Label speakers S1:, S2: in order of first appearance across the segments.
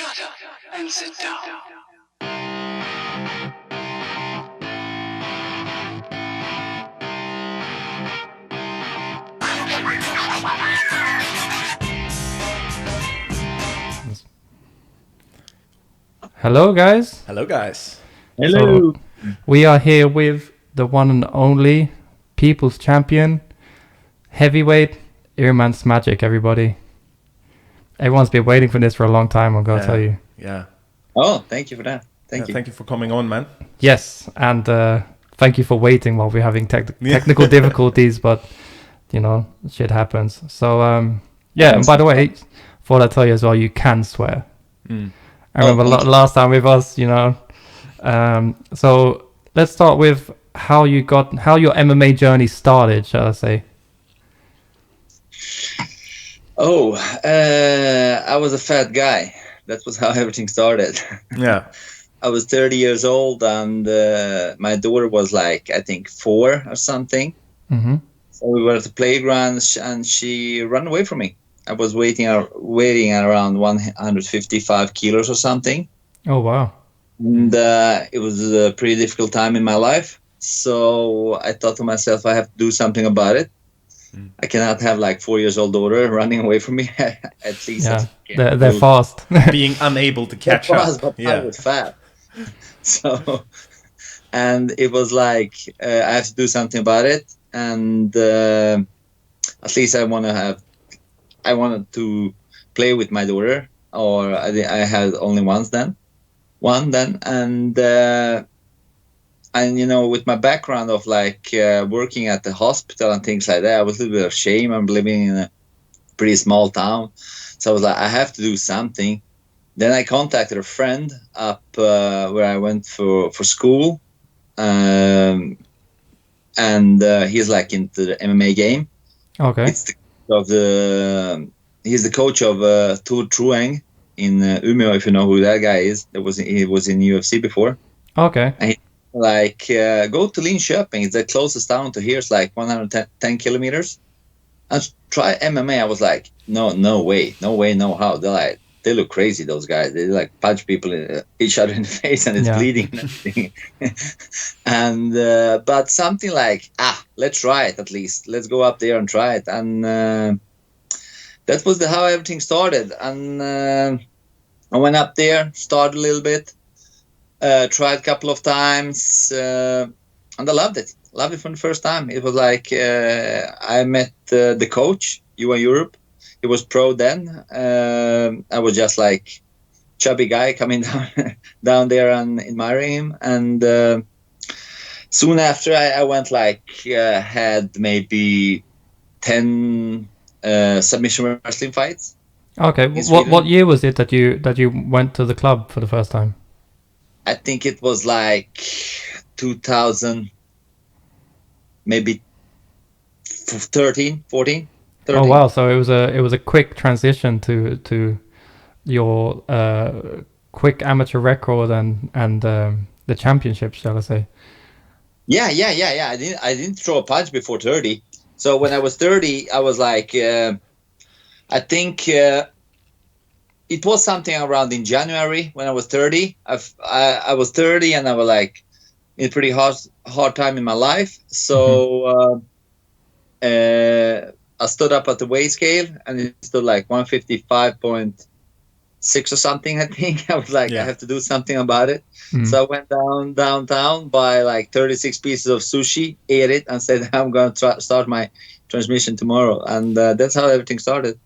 S1: Shut up and sit down.
S2: Hello, guys.
S3: Hello, guys.
S4: Hello.
S2: So, we are here with the one and only Peoples Champion Heavyweight Irman Smajic, everybody. Everyone's been waiting for this for a long time, I'm going to tell you.
S3: Yeah.
S4: Oh, thank you for that. Thank you.
S3: Thank you for coming on, man.
S2: Yes, and thank you for waiting while we're having technical difficulties, but, you know, shit happens. So, yeah, and by the way, thought I'd tell you as well, you can swear. I remember last time with us, you know. So let's start with how your MMA journey started, shall I say?
S4: Oh, I was a fat guy. That was how everything started.
S3: Yeah.
S4: I was 30 years old, and my daughter was like, I think 4 or something.
S2: Mm-hmm.
S4: So we were at the playground, and she ran away from me. I was weighing around 155 kilos or something.
S2: Oh, wow.
S4: And it was a pretty difficult time in my life. So I thought to myself, I have to do something about it. I cannot have like 4 years old daughter running away from me. At least
S2: they're fast.
S3: Being unable to catch
S4: up.
S3: up.
S4: I was fat. So, and it was like I have to do something about it. And at least I wanted to play with my daughter, or I had only one then, and you know, with my background of like working at the hospital and things like that, I was a little bit of shame. I'm living in a pretty small town, so I was like, I have to do something. Then I contacted a friend up where I went for school, and he's like into the MMA game.
S2: Okay.
S4: He's the coach of truthful in Umeå, if you know who that guy is. He was in UFC before.
S2: Okay.
S4: And he like go to Linköping. It's the closest town to here. It's like 110 kilometers. And try MMA. I was like, no way, no how. They look crazy. Those guys. They like punch people each other in the face, and it's bleeding and everything. And but something like let's try it at least. Let's go up there and try it. And that was how everything started. And I went up there, started a little bit, tried a couple of times, and I loved it. Loved it from the first time. It was like I met the coach, Europe. He was pro then. I was just like chubby guy coming down there and admiring him. And soon after, I went like had maybe 10 submission wrestling fights.
S2: Okay. What year was it that you went to the club for the first time?
S4: I think it was like 2000, maybe 13.
S2: Oh wow! So it was a quick transition to your quick amateur record and the championship, shall I say?
S4: Yeah. I didn't throw a punch before 30. So when I was 30, I was like, I think it was something around in January when I was 30. I was 30 and I was like in a pretty hard time in my life. So I stood up at the weight scale and it stood like 155.6 or something, I think. I was like, I have to do something about it. So I went downtown, buy like 36 pieces of sushi, ate it, and said, I'm going to start my transmission tomorrow. And that's how everything started.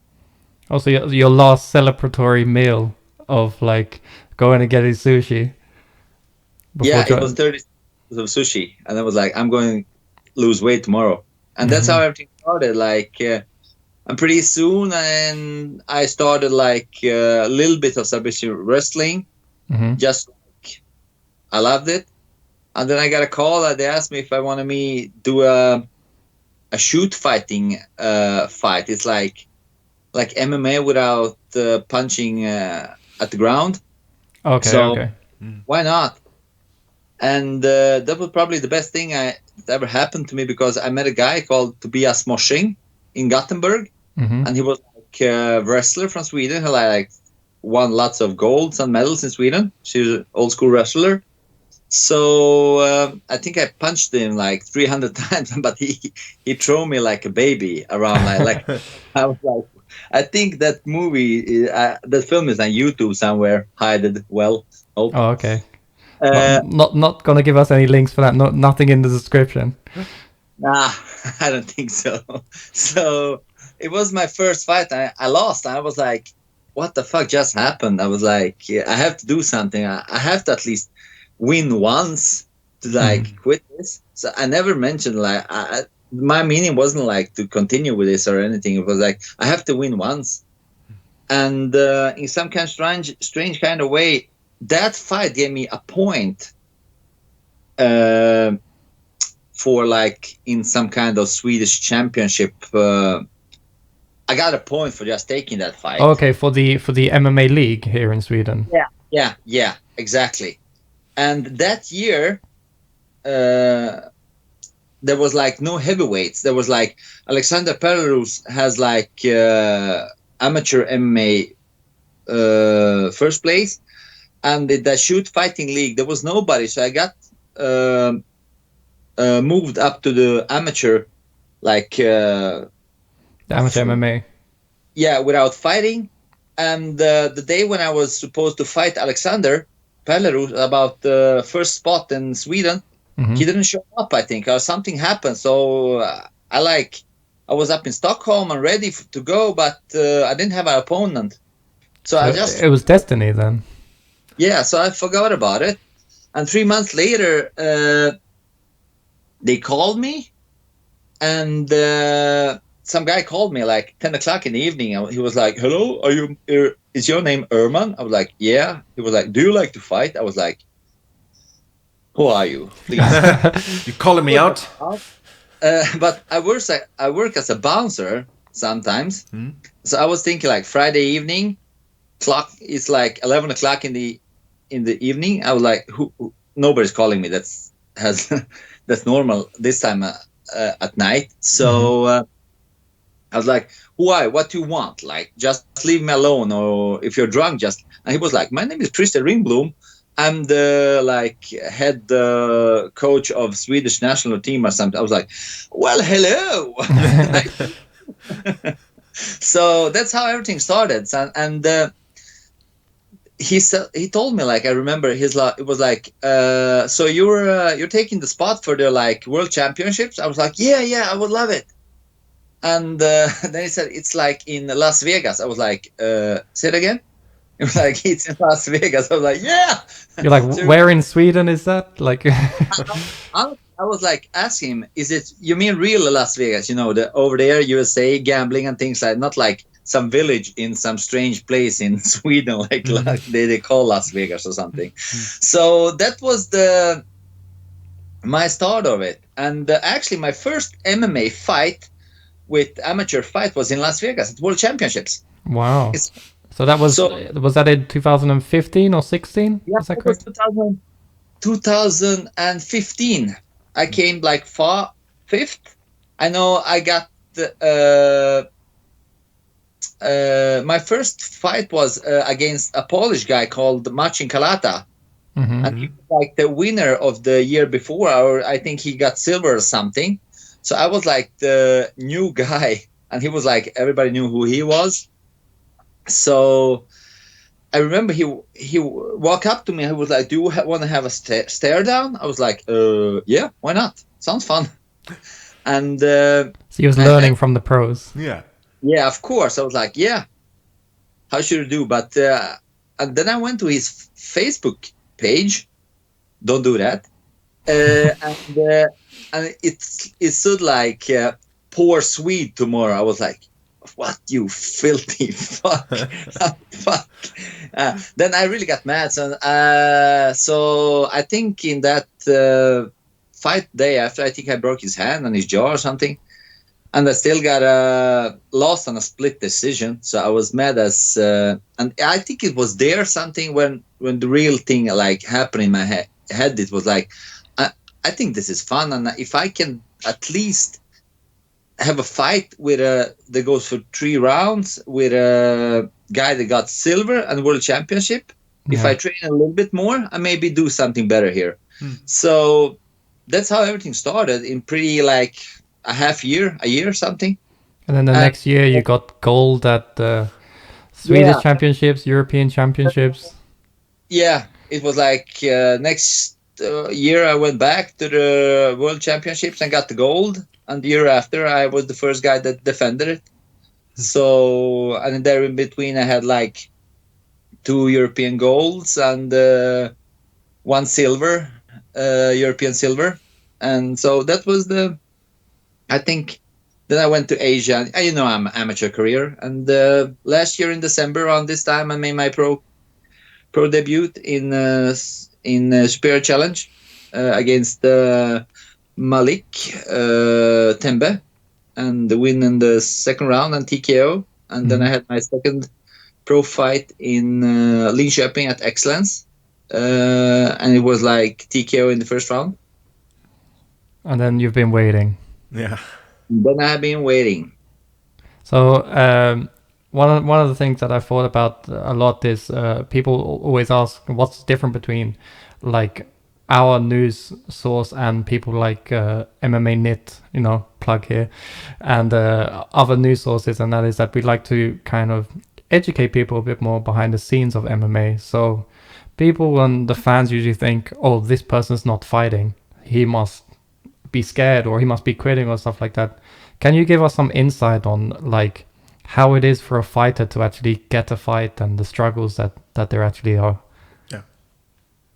S2: Also, your last celebratory meal of like going to get his sushi.
S4: It was 30 pieces of sushi. And I was like, I'm going to lose weight tomorrow. And that's how everything started. Like, and pretty soon, and I started like a little bit of submission wrestling. Just like, I loved it. And then I got a call that they asked me if I wanted me do a shoot fighting fight. It's like MMA without punching at the ground.
S2: Okay.
S4: Why not? And that was probably the best thing that ever happened to me, because I met a guy called Tobias Mosching in Gothenburg, and he was like a wrestler from Sweden who like won lots of golds and medals in Sweden. She's an old school wrestler. So I think I punched him like 300 times, but he threw me like a baby around. Like I was like, I think that movie, that film is on YouTube somewhere. Hided well. Hope.
S2: Oh, okay.
S4: Uh,
S2: Not gonna give us any links for that. Nothing in the description.
S4: Nah, I don't think so. So it was my first fight. I lost. I was like, what the fuck just happened? I was like, yeah, I have to do something. I have to at least win once to like quit this. So I never mentioned like my meaning wasn't like to continue with this or anything. It was like I have to win once. And in some kind of strange kind of way, that fight gave me a point. For like in some kind of Swedish championship, I got a point for just taking that fight.
S2: Okay, for the MMA league here in Sweden.
S4: Yeah, exactly. And that year, there was like no heavyweights. There was like Alexander Belarus has like amateur MMA first place, and the shoot fighting league there was nobody. So I got moved up to the amateur, like
S2: The amateur MMA.
S4: yeah, without fighting. And the day when I was supposed to fight Alexander Belarus about the first spot in Sweden, he didn't show up, I think, or something happened. So I was up in Stockholm and ready to go, but I didn't have an opponent. So
S2: It was destiny then.
S4: Yeah, so I forgot about it. And 3 months later, they called me, and some guy called me like 10 o'clock in the evening. He was like, hello, is your name Irman? I was like, yeah. He was like, do you like to fight? I was like, who are you? Please.
S3: You calling me out?
S4: But I work as a bouncer sometimes. So I was thinking like Friday evening, clock is like 11 o'clock in the evening. I was like, who nobody's calling me. That's normal this time at night. So I was like, who are you? What do you want? Like, just leave me alone, or if you're drunk, just. And he was like, my name is Christer Ringblom. I'm the like head coach of Swedish national team or something. I was like, well, hello. So that's how everything started. And he told me, like, I remember it was like, so you're taking the spot for the like world championships. I was like, yeah, I would love it. And then he said it's like in Las Vegas. I was like, say it again. It was like, it's in Las Vegas. I was like, yeah.
S2: You're like, where in Sweden is that? Like,
S4: I was like, ask him, is it, you mean real Las Vegas? You know, the over there, USA, gambling and things like, not like some village in some strange place in Sweden, like they call Las Vegas or something. So that was my start of it. And actually, my first MMA fight with amateur fight was in Las Vegas at World Championships.
S2: Wow. So that was that in 2015 or 16?
S4: Yeah,
S2: is that correct?
S4: 2015. I came like fifth. I know I got my first fight was against a Polish guy called Marcin Kalata. And he was like the winner of the year before, or I think he got silver or something. So I was like the new guy, and he was like, everybody knew who he was. So I remember he walked up to me and he was like, do you want to have a stare down? I was like, yeah, why not? Sounds fun. And
S2: so he was learning from the pros.
S4: Yeah, of course. I was like, yeah, how should I do? But and then I went to his Facebook page. Don't do that. And it stood like poor Swede tomorrow. I was like, what, you filthy fuck. Fuck. Then I really got mad. So I think in that fight day after, I think I broke his hand and his jaw or something. And I still got lost on a split decision. So I was mad as... and I think it was there something when the real thing like happened in my head. It was like, I think this is fun. And if I can at least have a fight with that goes for 3 rounds with guy that got silver and world championship. If
S2: Yeah.
S4: I train a little bit more, I maybe do something better here. So that's how everything started in pretty like a year something.
S2: And then the
S4: And
S2: next year you got gold at the Swedish
S4: yeah,
S2: championships, European championships.
S4: yeah, it was like next year I went back to the world championships and got the gold. And the year after, I was the first guy that defended it. So, and there in between, I had like 2 European golds and one silver, European silver. And so that was I think, then I went to Asia. You know, I'm amateur career. And last year in December, around this time, I made my pro debut in Superior Challenge against Malik Tembe, and the win in the second round and TKO. And then I had my second pro fight in Linköping at Excellence, and it was like TKO in the first round.
S2: And then you've been waiting.
S3: Yeah.
S4: Then I have been waiting.
S2: So one of the things that I thought about a lot is people always ask what's different between like our news source and people like MMA Knit, you know, plug here, and other news sources, and that is that we like to kind of educate people a bit more behind the scenes of MMA. So people and the fans usually think, oh, this person's not fighting, he must be scared or he must be quitting or stuff like that. Can you give us some insight on like how it is for a fighter to actually get a fight and the struggles that there actually are?
S3: Yeah.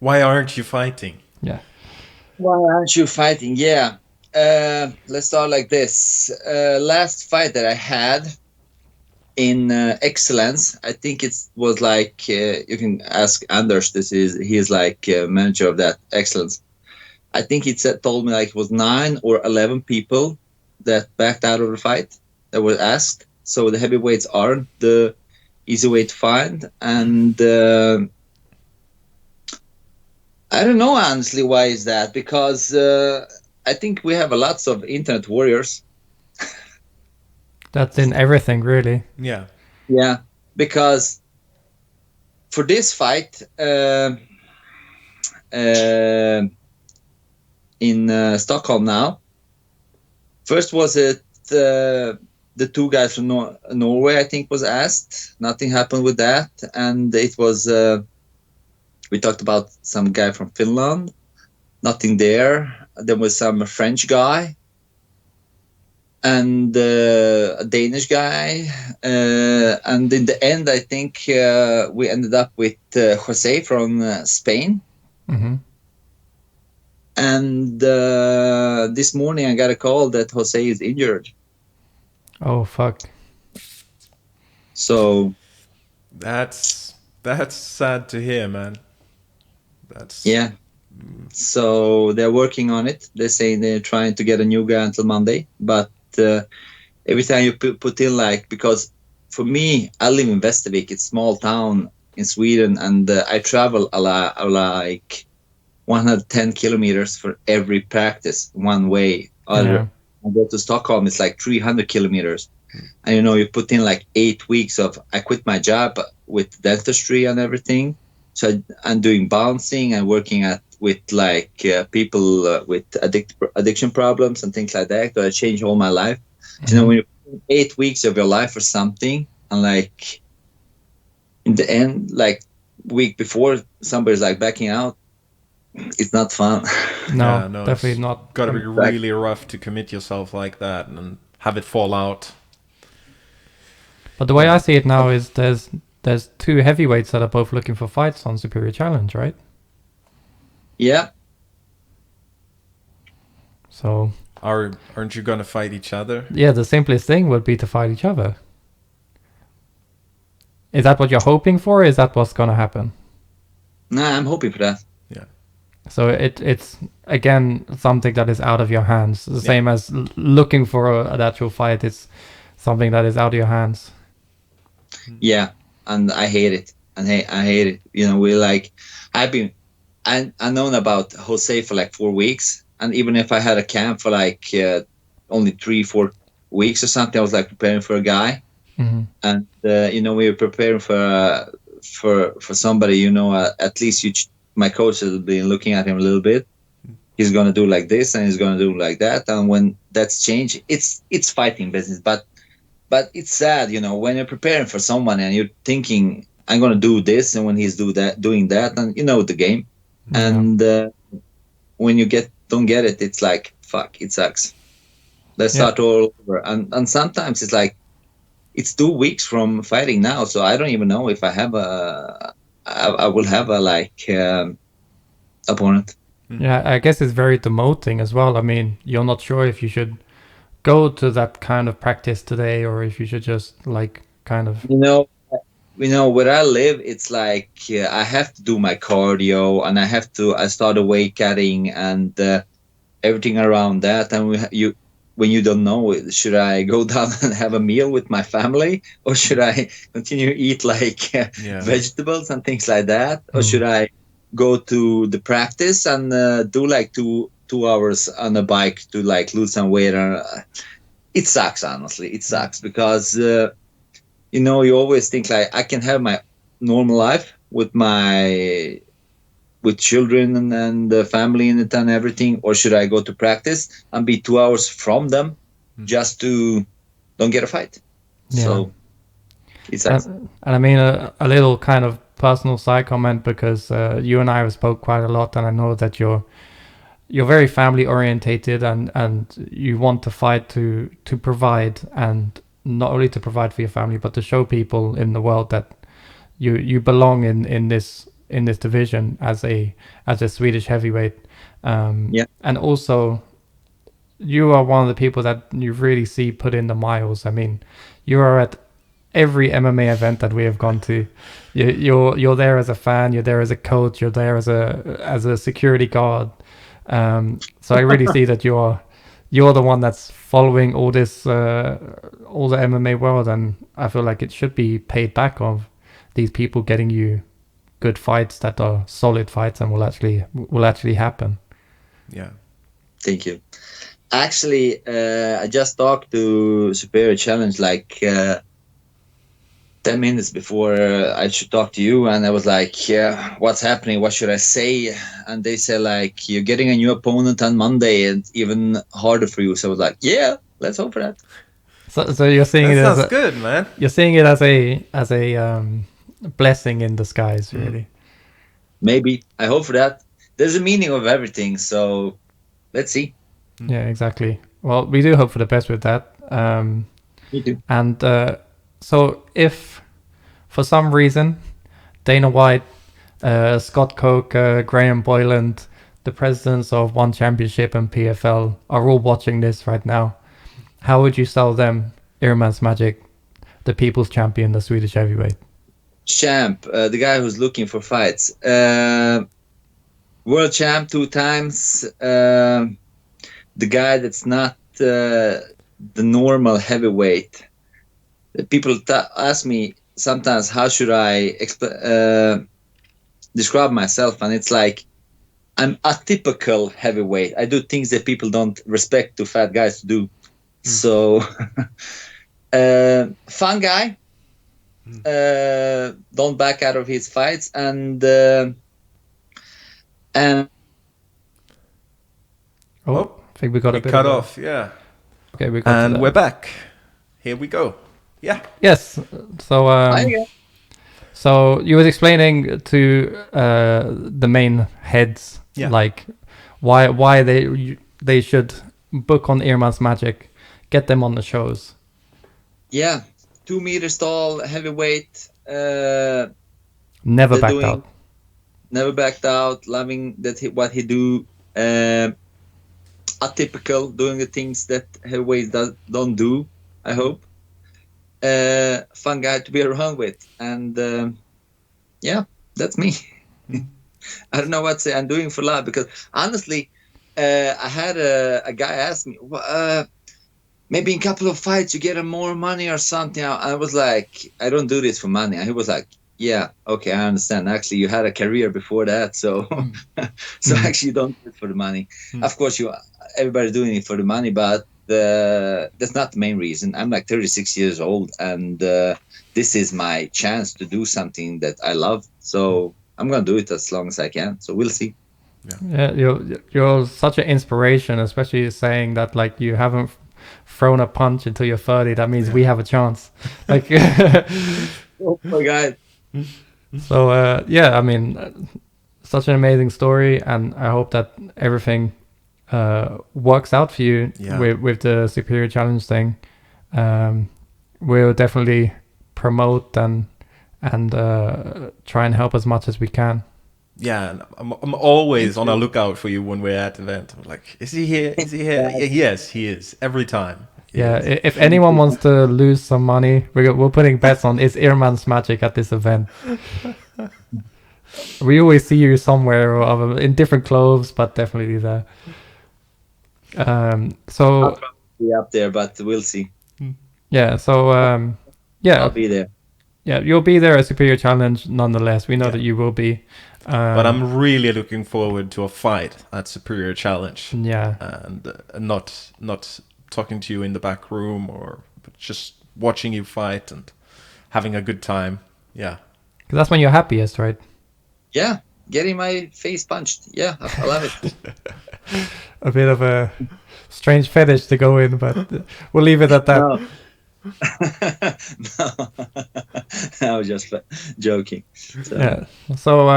S3: Why aren't you fighting?
S2: Yeah.
S4: Why aren't you fighting? Yeah. Let's start like this. Last fight that I had in Excellence, I think it was like you can ask Anders. He is like manager of that Excellence. I think he told me like it was 9 or 11 people that backed out of the fight that were asked. So the heavyweights aren't the easy way to find, and I don't know honestly why is that, because I think we have lots of internet warriors.
S2: That's in everything, really.
S3: Yeah.
S4: Yeah, because for this fight in Stockholm now, first was it the 2 guys from Norway, I think, was asked. Nothing happened with that, and it was we talked about some guy from Finland. Nothing there. There was some French guy and a Danish guy, and in the end, I think we ended up with Jose from Spain.
S2: Mm-hmm.
S4: And this morning, I got a call that Jose is injured.
S2: Oh fuck!
S3: So that's sad to hear, man.
S4: Yeah. So they're working on it. They're saying they're trying to get a new guy until Monday, but every time you put in like, because for me, I live in Västervik, it's a small town in Sweden, and I travel a lot, like 110 kilometers for every practice one way.
S2: Yeah.
S4: I go to Stockholm, it's like 300 kilometers. And you put in like 8 weeks I quit my job with dentistry and everything. So I'm doing bouncing and working with like people with addiction problems and things like that. So I changed all my life.
S2: Mm-hmm.
S4: When you put 8 weeks of your life for something, and like in the end, like week before, somebody's like backing out, it's not fun.
S2: No, definitely not.
S3: Got to be really rough to commit yourself like that and have it fall out.
S2: But the way I see it now is there's 2 heavyweights that are both looking for fights on Superior Challenge, right?
S4: Yeah.
S2: So
S3: aren't you gonna fight each other?
S2: Yeah, the simplest thing would be to fight each other. Is that what you're hoping for? Or is that what's gonna happen?
S4: Nah, I'm hoping for that.
S3: Yeah.
S2: So it's again something that is out of your hands. The same as looking for an actual fight. It's something that is out of your hands.
S4: Yeah, and I hate it. And I hate it. We like, I known about Jose for like 4 weeks, and even if I had a camp for like only 3-4 weeks or something, I was like preparing for a guy. And we were preparing for somebody. At least my coach has been looking at him a little bit. He's gonna do like this, and he's gonna do like that. And when that's changed, it's fighting business. But it's sad, when you're preparing for someone and you're thinking, I'm gonna do this, and when he's doing that, and the game, and when you don't get it, it's like, fuck, it sucks. Let's start all over. And sometimes it's like, it's 2 weeks from fighting now, so I don't even know if I have I will have a opponent.
S2: Yeah, I guess it's very demoting as well. I mean, you're not sure if you should go to that kind of practice today, or if you should just kind of.
S4: Where I live, it's like I have to do my cardio, and I start a weight cutting and everything around that. And when you don't know, should I go down and have a meal with my family, or should I continue to eat vegetables and things like that, or should I go to the practice and do 2 hours on a bike to lose some weight? It sucks, honestly. It sucks because you always think I can have my normal life with children and the family in it and everything, or should I go to practice and be 2 hours from them just to don't get a fight?
S2: Yeah.
S4: So it sucks.
S2: And I mean, a little kind of personal side comment, because you and I have spoke quite a lot, and I know that you're very family orientated, and you want to fight to provide, and not only to provide for your family, but to show people in the world that you belong in this division as a Swedish heavyweight. And also, you are one of the people that you really see put in the miles. I mean, you are at every MMA event that we have gone to. You're there as a fan, you're there as a coach, you're there as a security guard. So I really see that you're the one that's following all this all the MMA world, and I feel like it should be paid back of these people getting you good fights that are solid fights and will actually happen.
S3: Yeah.
S4: Thank you. Actually, I just talked to Superior Challenge 10 minutes before I should talk to you, and I was like, yeah, what's happening? What should I say? And they said, you're getting a new opponent on Monday, and even harder for you. So I was like, yeah, let's hope for that.
S2: So you're seeing
S3: that
S2: it
S3: sounds
S2: as
S3: good, man.
S2: You're seeing it as a blessing in disguise, really.
S4: Maybe. I hope for that. There's a meaning of everything, so let's see.
S2: Yeah, exactly. Well, we do hope for the best with that.
S4: Me too.
S2: And so if for some reason Dana White, Scott Koch, Graham Boyland, the presidents of One Championship and PFL are all watching this right now, how would you sell them Irman Smajic, the People's Champion, the Swedish heavyweight?
S4: Champ, the guy who's looking for fights. World champ 2 times. The guy that's not the normal heavyweight. People ask me sometimes, how should I describe myself? And it's like, I'm atypical heavyweight. I do things that people don't respect to fat guys to do. So, fun guy. Don't back out of his fights, and
S2: I think we got a bit
S3: cut off. Yeah.
S2: Okay, we're
S3: back. Here we go. Yeah.
S2: Yes. So so you were explaining to the main heads, why they should book on Irman Smajic, get them on the shows.
S4: Yeah, 2 meters tall, heavyweight.
S2: Never backed out.
S4: Never backed out. Loving what he do. Atypical, doing the things that heavyweights don't do. I hope. Fun guy to be around with, and yeah, that's me. I don't know what to say. I'm doing for love, because honestly, I had a guy ask me, maybe in a couple of fights you get more money or something. I was like, I don't do this for money. And he was like, yeah, okay, I understand. Actually, you had a career before that, so actually you don't do it for the money. Of course, everybody's doing it for the money, but that's not the main reason. I'm like 36 years old, and this is my chance to do something that I love. So I'm gonna do it as long as I can. So we'll see.
S2: Yeah, you're such an inspiration, especially saying that like you haven't thrown a punch until you're 30. That means we have a chance. Like,
S4: Oh my God.
S2: so yeah, I mean, such an amazing story, and I hope that everything works out for you with the Superior Challenge thing. We'll definitely promote and try and help as much as we can.
S3: Yeah, and I'm always on a lookout for you when we're at the event. I'm like, is he here? Is he here? Yes, he is. Every time.
S2: Yeah, if anyone wants to lose some money, we're putting bets on is Irman Smajic at this event. We always see you somewhere or other, in different clothes, but definitely there. So
S4: I'll probably be up there, but we'll see.
S2: Yeah, so yeah,
S4: I'll be there.
S2: Yeah, you'll be there at Superior Challenge nonetheless. We know that you will be.
S3: But I'm really looking forward to a fight at Superior Challenge.
S2: Yeah,
S3: and not talking to you in the back room, but just watching you fight and having a good time. Yeah,
S2: because that's when you're happiest, right?
S4: Yeah, getting my face punched. Yeah, I love it.
S2: A bit of a strange fetish to go in, but we'll leave it at that.
S4: No. No, I was just joking. So.
S2: Yeah. So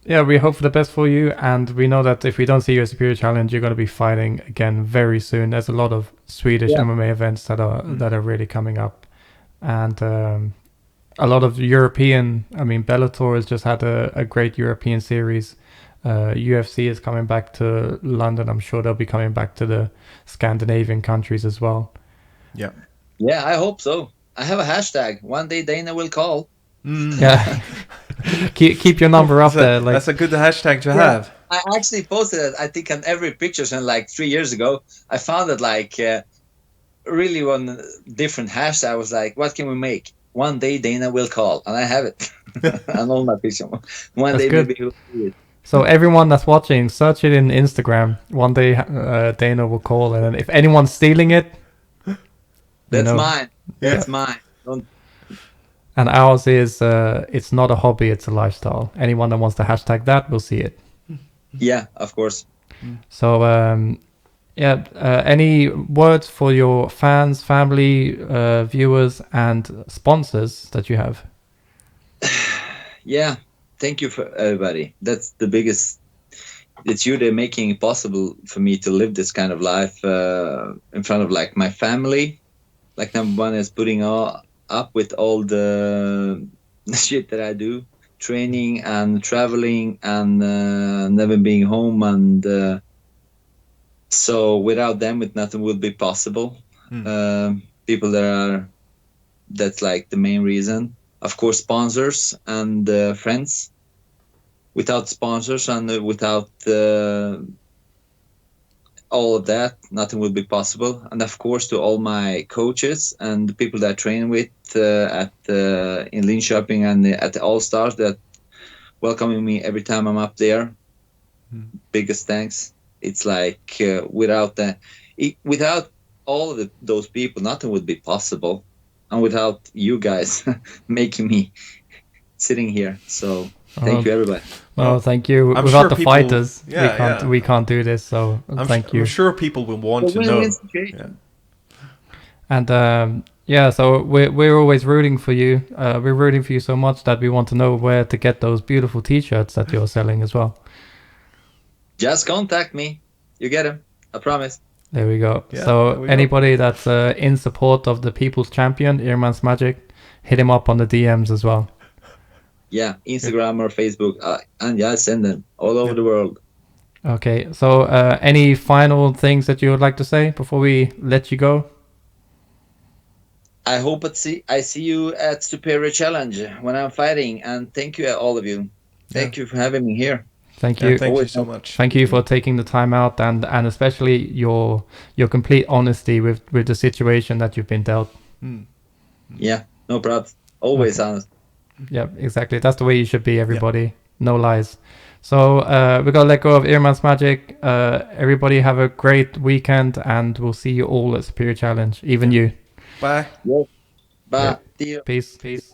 S2: yeah, we hope for the best for you, and we know that if we don't see you at Superior Challenge, you're going to be fighting again very soon. There's a lot of Swedish MMA events that are really coming up, and a lot of European. I mean, Bellator has just had a great European series. UFC is coming back to London. I'm sure they'll be coming back to the Scandinavian countries as well.
S3: Yeah.
S4: Yeah, I hope so. I have a hashtag. One day Dana will call.
S2: Yeah. keep your number up there. Like,
S3: that's a good hashtag to have.
S4: I actually posted it, I think, on every picture, and like 3 years ago, I found it like really one different hashtag. I was like, what can we make? One day Dana will call, and I have it on all my pictures. One day maybe he'll do it.
S2: So everyone that's watching, search it in Instagram. One day Dana will call, and if anyone's stealing it,
S4: that's mine. That's mine.
S2: And ours is it's not a hobby, it's a lifestyle. Anyone that wants to hashtag that will see it.
S4: Yeah, of course.
S2: So any words for your fans, family, viewers, and sponsors that you have?
S4: Yeah, thank you for everybody. That's the biggest. It's you that making it possible for me to live this kind of life in front of like my family. Like number one is putting up with all the shit that I do, training and traveling and never being home, and so without them, nothing would be possible. People that's like the main reason. Of course, sponsors and friends. Without sponsors and without all of that, nothing would be possible. And of course, to all my coaches and the people that I train with in Linköping and at the All Stars that welcoming me every time I'm up there. Biggest thanks. It's like without all of those people, nothing would be possible, and without you guys making me sitting here. So thank you, everybody.
S2: Well, thank you.
S3: I'm
S2: Without
S3: sure
S2: the
S3: people,
S2: fighters, we can't do this. So thank you.
S3: I'm sure people will want to know. Yeah.
S2: And so we're always rooting for you. We're rooting for you so much that we want to know where to get those beautiful T-shirts that you're selling as well.
S4: Just contact me. You get them. I promise.
S2: There we go. Yeah, so anybody that's in support of the People's Champion Irman Smajic, hit him up on the DMs as well.
S4: Yeah, Instagram or Facebook, and send them all over the world.
S2: Okay, so any final things that you would like to say before we let you go?
S4: I hope I see you at Superior Challenge when I'm fighting, and thank you all of you. Thank you for having me here.
S2: Thank you.
S3: Thank you so much.
S2: Thank you for taking the time out and especially your complete honesty with the situation that you've been dealt.
S4: Yeah, no problem. Always honest.
S2: Yeah, exactly. That's the way you should be, everybody. No lies. So we're going to let go of Irman Smajic. Everybody have a great weekend, and we'll see you all at Superior Challenge, even you.
S3: Bye.
S4: Bye.
S2: Yeah. Peace.